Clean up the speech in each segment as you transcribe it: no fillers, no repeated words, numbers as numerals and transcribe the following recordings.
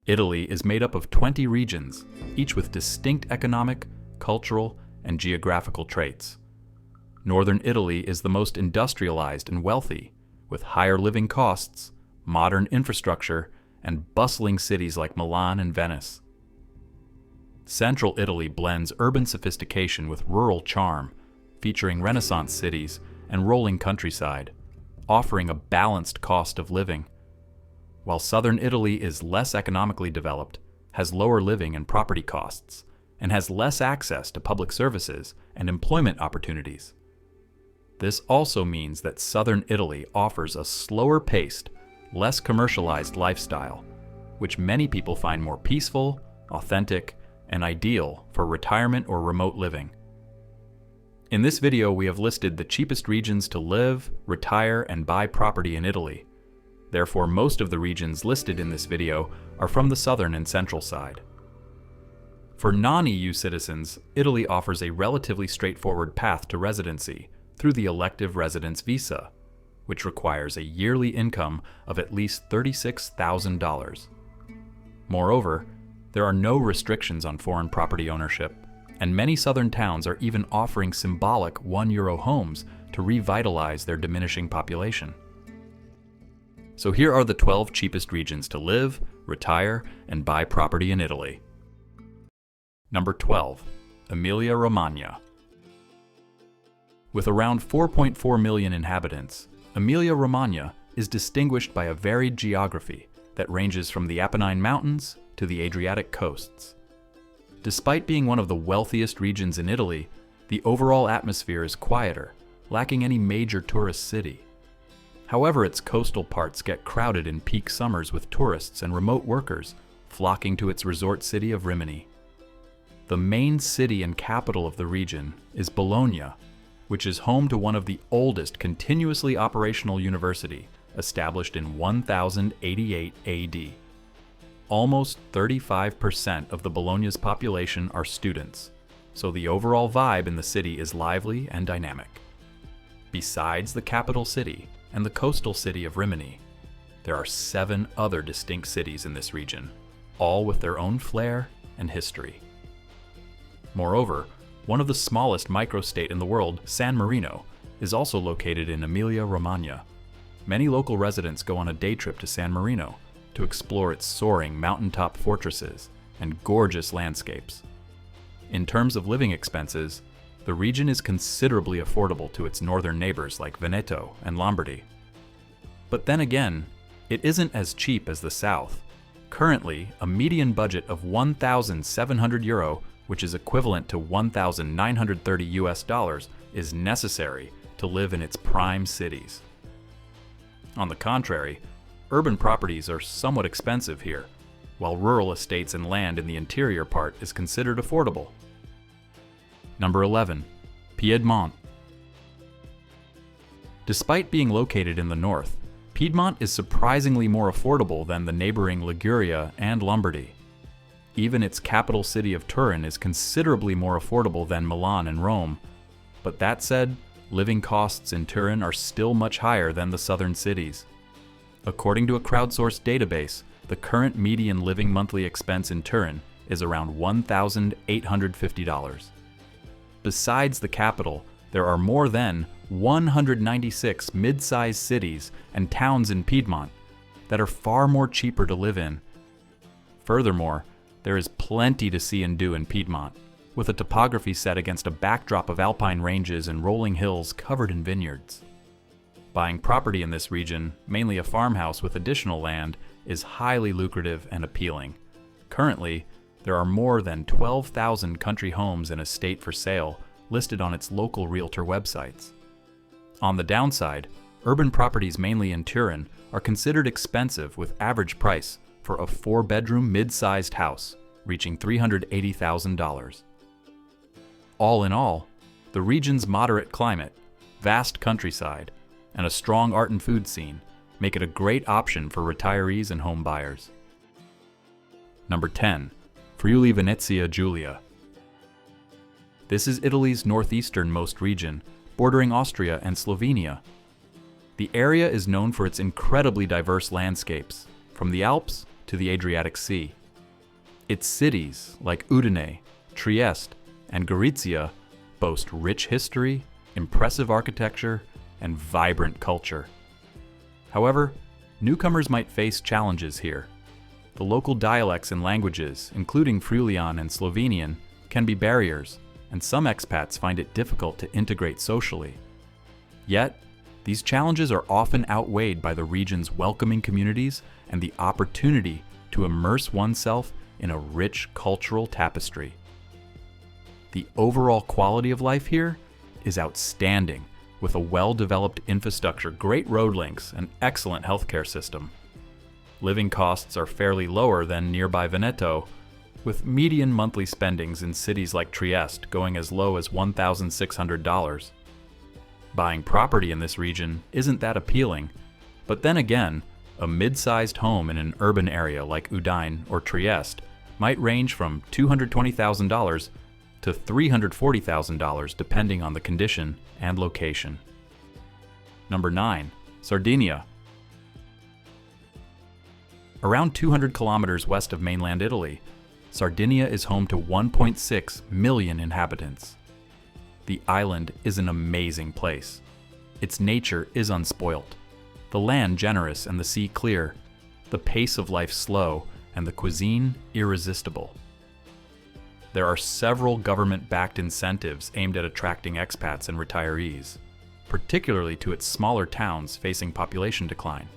Italy is made up of 20 regions, each with distinct economic, cultural, and geographical traits. Northern Italy is the most industrialized and wealthy, with higher living costs, modern infrastructure, and bustling cities like Milan and Venice. Central Italy blends urban sophistication with rural charm, featuring Renaissance cities and rolling countryside, offering a balanced cost of living. While southern Italy is less economically developed, has lower living and property costs, and has less access to public services and employment opportunities. This also means that southern Italy offers a slower-paced, less commercialized lifestyle, which many people find more peaceful, authentic, and ideal for retirement or remote living. In this video, we have listed the cheapest regions to live, retire, and buy property in Italy. Therefore, most of the regions listed in this video are from the southern and central side. For non-EU citizens, Italy offers a relatively straightforward path to residency through the Elective Residence Visa, which requires a yearly income of at least $36,000. Moreover, there are no restrictions on foreign property ownership, and many southern towns are even offering symbolic €1 homes to revitalize their diminishing population. So here are the 12 cheapest regions to live, retire, and buy property in Italy. Number 12, Emilia-Romagna. With around 4.4 million inhabitants, Emilia-Romagna is distinguished by a varied geography that ranges from the Apennine Mountains to the Adriatic coasts. Despite being one of the wealthiest regions in Italy, the overall atmosphere is quieter, lacking any major tourist city. However, its coastal parts get crowded in peak summers with tourists and remote workers flocking to its resort city of Rimini. The main city and capital of the region is Bologna, which is home to one of the oldest continuously operational university, established in 1088 AD. Almost 35% of the Bologna's population are students, so the overall vibe in the city is lively and dynamic. Besides the capital city and the coastal city of Rimini, there are 7 other distinct cities in this region, all with their own flair and history. Moreover, one of the smallest microstate in the world, San Marino, is also located in Emilia-Romagna. Many local residents go on a day trip to San Marino to explore its soaring mountaintop fortresses and gorgeous landscapes. In terms of living expenses, the region is considerably affordable to its northern neighbors like Veneto and Lombardy. But then again, it isn't as cheap as the south. Currently, a median budget of €1,700, which is equivalent to $1,930 is necessary to live in its prime cities. On the contrary, urban properties are somewhat expensive here, while rural estates and land in the interior part is considered affordable. Number 11, Piedmont. Despite being located in the north, Piedmont is surprisingly more affordable than the neighboring Liguria and Lombardy. Even its capital city of Turin is considerably more affordable than Milan and Rome. But that said, living costs in Turin are still much higher than the southern cities. According to a crowdsourced database, the current median living monthly expense in Turin is around $1,850. Besides the capital, there are more than 196 mid-sized cities and towns in Piedmont that are far more cheaper to live in. Furthermore, there is plenty to see and do in Piedmont, with a topography set against a backdrop of alpine ranges and rolling hills covered in vineyards. Buying property in this region, mainly a farmhouse with additional land, is highly lucrative and appealing. Currently, there are more than 12,000 country homes and estate for sale listed on its local realtor websites. On the downside, urban properties mainly in Turin are considered expensive, with average price for a 4-bedroom mid-sized house reaching $380,000. All in all, the region's moderate climate, vast countryside, and a strong art and food scene make it a great option for retirees and home buyers. Number 10, Friuli Venezia Giulia. This is Italy's northeasternmost region, bordering Austria and Slovenia. The area is known for its incredibly diverse landscapes, from the Alps to the Adriatic Sea. Its cities, like Udine, Trieste, and Gorizia, boast rich history, impressive architecture, and vibrant culture. However, newcomers might face challenges here. The local dialects and languages, including Friulian and Slovenian, can be barriers, and some expats find it difficult to integrate socially. Yet, these challenges are often outweighed by the region's welcoming communities and the opportunity to immerse oneself in a rich cultural tapestry. The overall quality of life here is outstanding, with a well-developed infrastructure, great road links, and excellent healthcare system. Living costs are fairly lower than nearby Veneto, with median monthly spendings in cities like Trieste going as low as $1,600. Buying property in this region isn't that appealing, but then again, a mid-sized home in an urban area like Udine or Trieste might range from $220,000 to $340,000 depending on the condition and location. Number 9. Sardinia. Around 200 kilometers west of mainland Italy, Sardinia is home to 1.6 million inhabitants. The island is an amazing place. Its nature is unspoilt, the land generous and the sea clear, the pace of life slow, and the cuisine irresistible. There are several government-backed incentives aimed at attracting expats and retirees, particularly to its smaller towns facing population decline.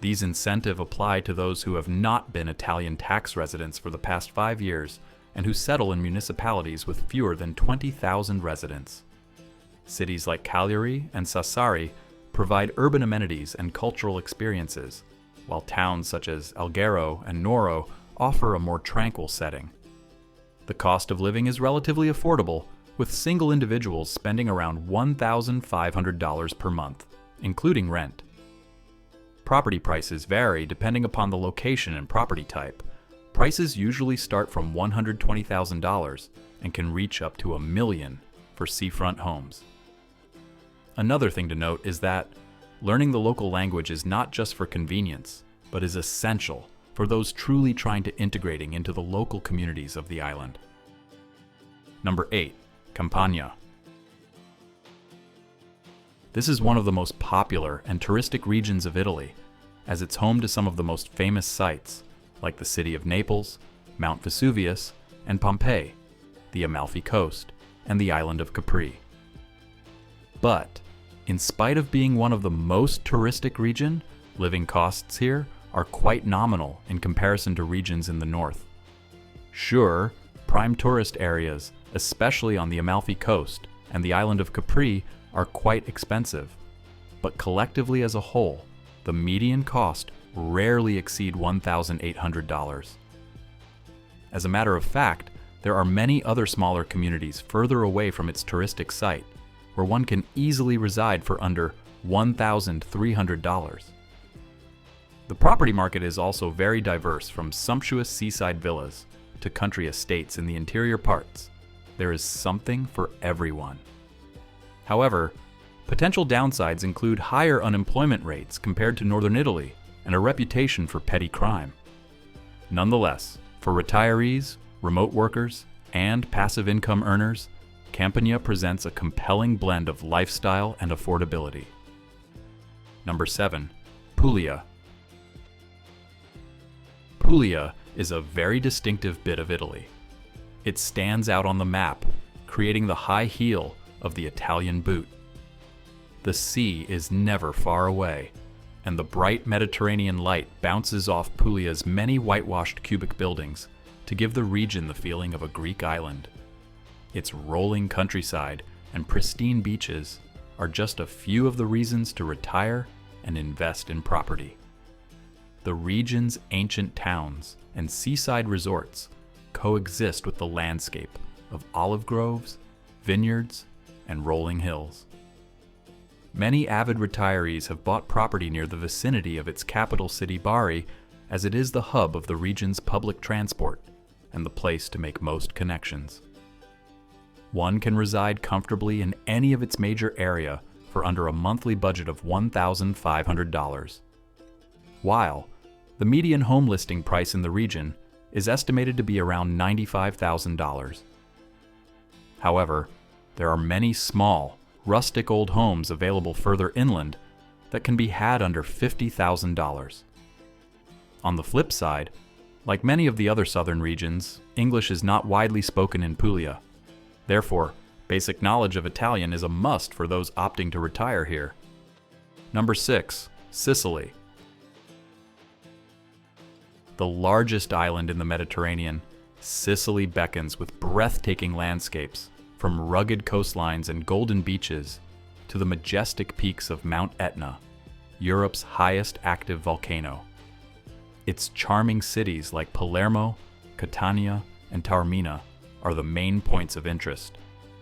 These incentives apply to those who have not been Italian tax residents for the past 5 years and who settle in municipalities with fewer than 20,000 residents. Cities like Cagliari and Sassari provide urban amenities and cultural experiences, while towns such as Alghero and Nuoro offer a more tranquil setting. The cost of living is relatively affordable, with single individuals spending around $1,500 per month, including rent. Property prices vary depending upon the location and property type. Prices usually start from $120,000 and can reach up to $1 million for seafront homes. Another thing to note is that learning the local language is not just for convenience, but is essential for those truly trying to integrating into the local communities of the island. Number 8. Campania. This is one of the most popular and touristic regions of Italy, as it's home to some of the most famous sites, like the city of Naples, Mount Vesuvius, and Pompeii, the Amalfi Coast, and the island of Capri. But, in spite of being one of the most touristic regions, living costs here are quite nominal in comparison to regions in the north. Sure, prime tourist areas, especially on the Amalfi Coast and the island of Capri, are quite expensive, but collectively as a whole, the median cost rarely exceed $1,800. As a matter of fact, there are many other smaller communities further away from its touristic site, where one can easily reside for under $1,300. The property market is also very diverse, from sumptuous seaside villas to country estates in the interior parts. There is something for everyone. However, potential downsides include higher unemployment rates compared to northern Italy and a reputation for petty crime. Nonetheless, for retirees, remote workers, and passive income earners, Campania presents a compelling blend of lifestyle and affordability. Number 7. Puglia. Puglia is a very distinctive bit of Italy. It stands out on the map, creating the high heel of the Italian boot. The sea is never far away, and the bright Mediterranean light bounces off Puglia's many whitewashed cubic buildings to give the region the feeling of a Greek island. Its rolling countryside and pristine beaches are just a few of the reasons to retire and invest in property. The region's ancient towns and seaside resorts coexist with the landscape of olive groves, vineyards, and rolling hills. Many avid retirees have bought property near the vicinity of its capital city Bari, as it is the hub of the region's public transport and the place to make most connections. One can reside comfortably in any of its major area for under a monthly budget of $1,500. While the median home listing price in the region is estimated to be around $95,000. However, there are many small, rustic old homes available further inland that can be had under $50,000. On the flip side, like many of the other southern regions, English is not widely spoken in Puglia. Therefore, basic knowledge of Italian is a must for those opting to retire here. Number 6. Sicily. The largest island in the Mediterranean, Sicily beckons with breathtaking landscapes, from rugged coastlines and golden beaches to the majestic peaks of Mount Etna, Europe's highest active volcano. Its charming cities like Palermo, Catania, and Taormina are the main points of interest,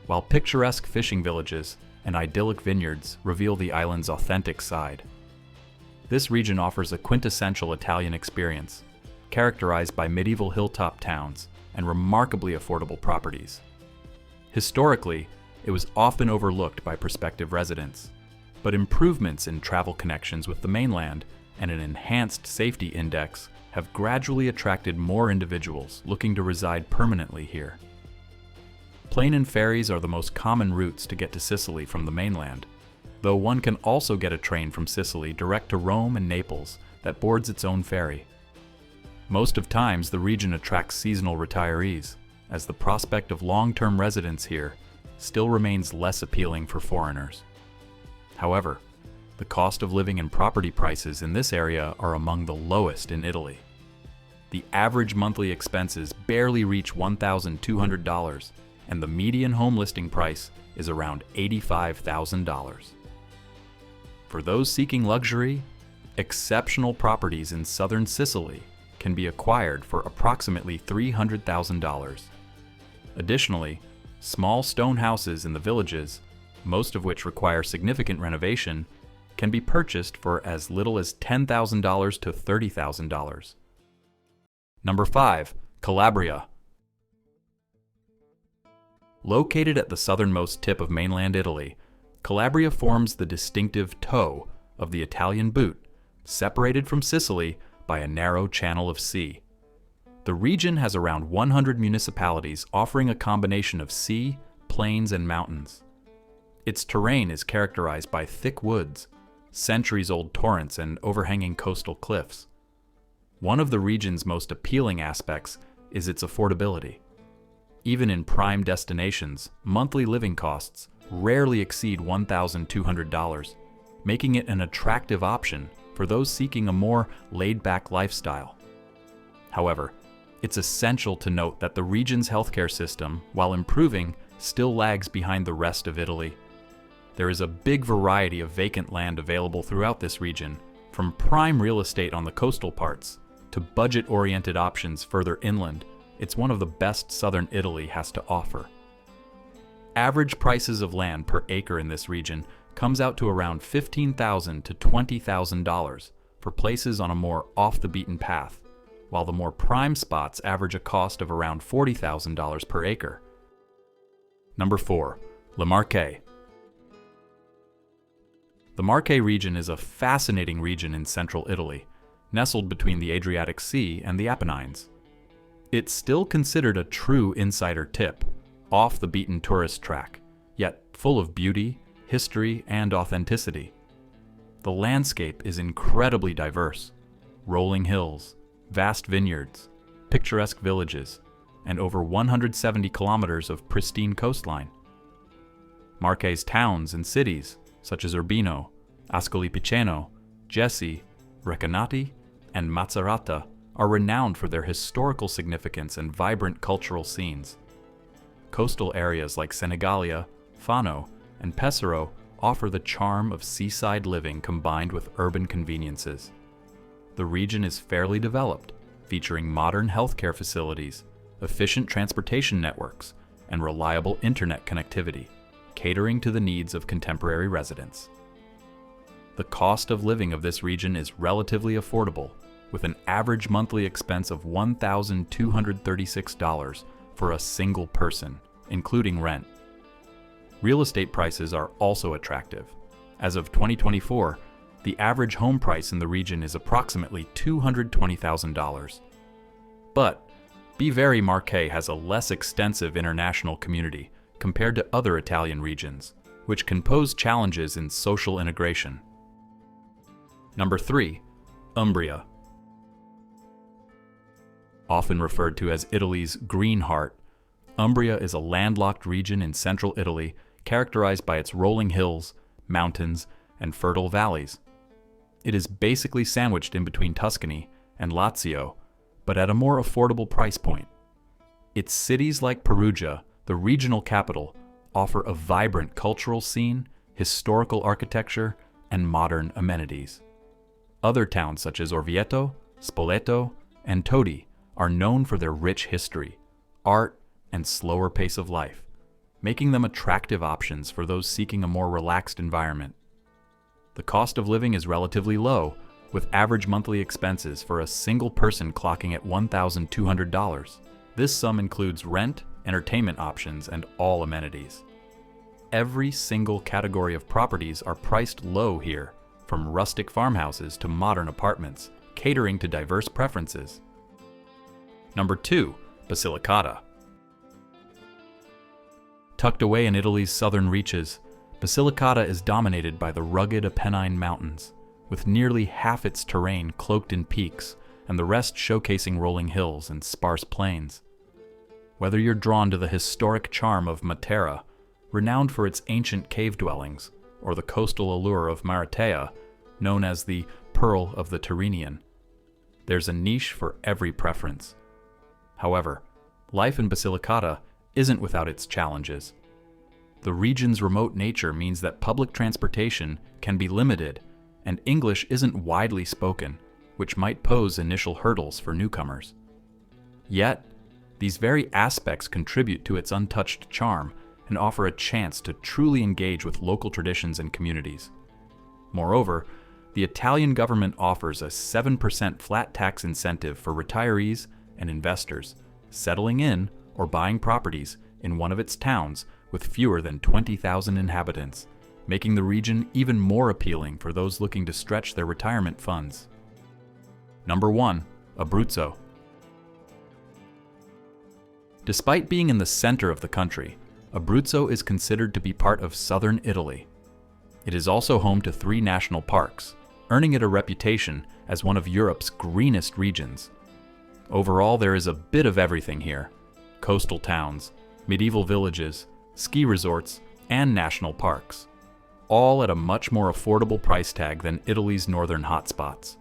while picturesque fishing villages and idyllic vineyards reveal the island's authentic side. This region offers a quintessential Italian experience, characterized by medieval hilltop towns and remarkably affordable properties. Historically, it was often overlooked by prospective residents, but improvements in travel connections with the mainland and an enhanced safety index have gradually attracted more individuals looking to reside permanently here. Plane and ferries are the most common routes to get to Sicily from the mainland, though one can also get a train from Sicily direct to Rome and Naples that boards its own ferry. Most of times, the region attracts seasonal retirees, as the prospect of long-term residence here still remains less appealing for foreigners. However, the cost of living and property prices in this area are among the lowest in Italy. The average monthly expenses barely reach $1,200, and the median home listing price is around $85,000. For those seeking luxury, exceptional properties in southern Sicily can be acquired for approximately $300,000. Additionally, small stone houses in the villages, most of which require significant renovation, can be purchased for as little as $10,000 to $30,000. Number 5. Calabria. Located at the southernmost tip of mainland Italy, Calabria forms the distinctive toe of the Italian boot, separated from Sicily by a narrow channel of sea. The region has around 100 municipalities offering a combination of sea, plains, and mountains. Its terrain is characterized by thick woods, centuries-old torrents, and overhanging coastal cliffs. One of the region's most appealing aspects is its affordability. Even in prime destinations, monthly living costs rarely exceed $1,200, making it an attractive option for those seeking a more laid-back lifestyle. However, it's essential to note that the region's healthcare system, while improving, still lags behind the rest of Italy. There is a big variety of vacant land available throughout this region, from prime real estate on the coastal parts to budget-oriented options further inland. It's one of the best southern Italy has to offer. Average prices of land per acre in this region comes out to around $15,000 to $20,000 for places on a more off-the-beaten path, while the more prime spots average a cost of around $40,000 per acre. Number 4. Le Marche. The Marche region is a fascinating region in central Italy, nestled between the Adriatic Sea and the Apennines. It's still considered a true insider tip, off the beaten tourist track, yet full of beauty, history, and authenticity. The landscape is incredibly diverse: rolling hills, vast vineyards, picturesque villages, and over 170 kilometers of pristine coastline. Marche's towns and cities, such as Urbino, Ascoli Piceno, Jesi, Recanati, and Macerata, are renowned for their historical significance and vibrant cultural scenes. Coastal areas like Senigallia, Fano, and Pesaro offer the charm of seaside living combined with urban conveniences. The region is fairly developed, featuring modern healthcare facilities, efficient transportation networks, and reliable internet connectivity, catering to the needs of contemporary residents. The cost of living of this region is relatively affordable, with an average monthly expense of $1,236 for a single person, including rent. Real estate prices are also attractive. As of 2024, the average home price in the region is approximately $220,000. But Biveri Marche has a less extensive international community compared to other Italian regions, which can pose challenges in social integration. Number 3. Umbria. Often referred to as Italy's Green Heart, Umbria is a landlocked region in central Italy characterized by its rolling hills, mountains, and fertile valleys. It is basically sandwiched in between Tuscany and Lazio, but at a more affordable price point. Its cities like Perugia, the regional capital, offer a vibrant cultural scene, historical architecture, and modern amenities. Other towns such as Orvieto, Spoleto, and Todi are known for their rich history, art, and slower pace of life, making them attractive options for those seeking a more relaxed environment. The cost of living is relatively low, with average monthly expenses for a single person clocking at $1,200. This sum includes rent, entertainment options, and all amenities. Every single category of properties are priced low here, from rustic farmhouses to modern apartments, catering to diverse preferences. Number 2. Basilicata. Tucked away in Italy's southern reaches, Basilicata is dominated by the rugged Apennine Mountains, with nearly half its terrain cloaked in peaks and the rest showcasing rolling hills and sparse plains. Whether you're drawn to the historic charm of Matera, renowned for its ancient cave dwellings, or the coastal allure of Maratea, known as the Pearl of the Tyrrhenian, there's a niche for every preference. However, life in Basilicata isn't without its challenges. The region's remote nature means that public transportation can be limited, and English isn't widely spoken, which might pose initial hurdles for newcomers. Yet, these very aspects contribute to its untouched charm and offer a chance to truly engage with local traditions and communities. Moreover, the Italian government offers a 7% flat tax incentive for retirees and investors settling in or buying properties in one of its towns with fewer than 20,000 inhabitants, making the region even more appealing for those looking to stretch their retirement funds. Number 1. Abruzzo. Despite being in the center of the country, Abruzzo is considered to be part of southern Italy. It is also home to 3 national parks, earning it a reputation as one of Europe's greenest regions. Overall, there is a bit of everything here: coastal towns, medieval villages, ski resorts, and national parks, all at a much more affordable price tag than Italy's northern hotspots.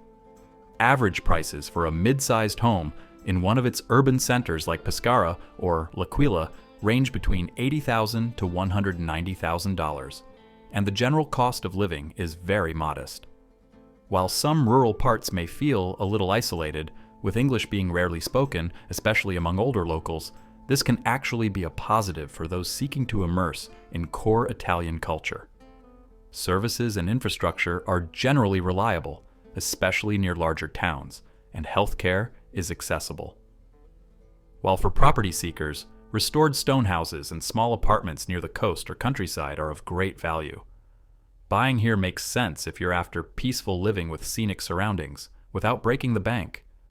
Average prices for a mid-sized home in one of its urban centers like Pescara or L'Aquila range between $80,000 to $190,000, and the general cost of living is very modest. While some rural parts may feel a little isolated, with English being rarely spoken, especially among older locals, this can actually be a positive for those seeking to immerse in core Italian culture. Services and infrastructure are generally reliable, especially near larger towns, and healthcare is accessible. While for property seekers, restored stone houses and small apartments near the coast or countryside are of great value. Buying here makes sense if you're after peaceful living with scenic surroundings, without breaking the bank.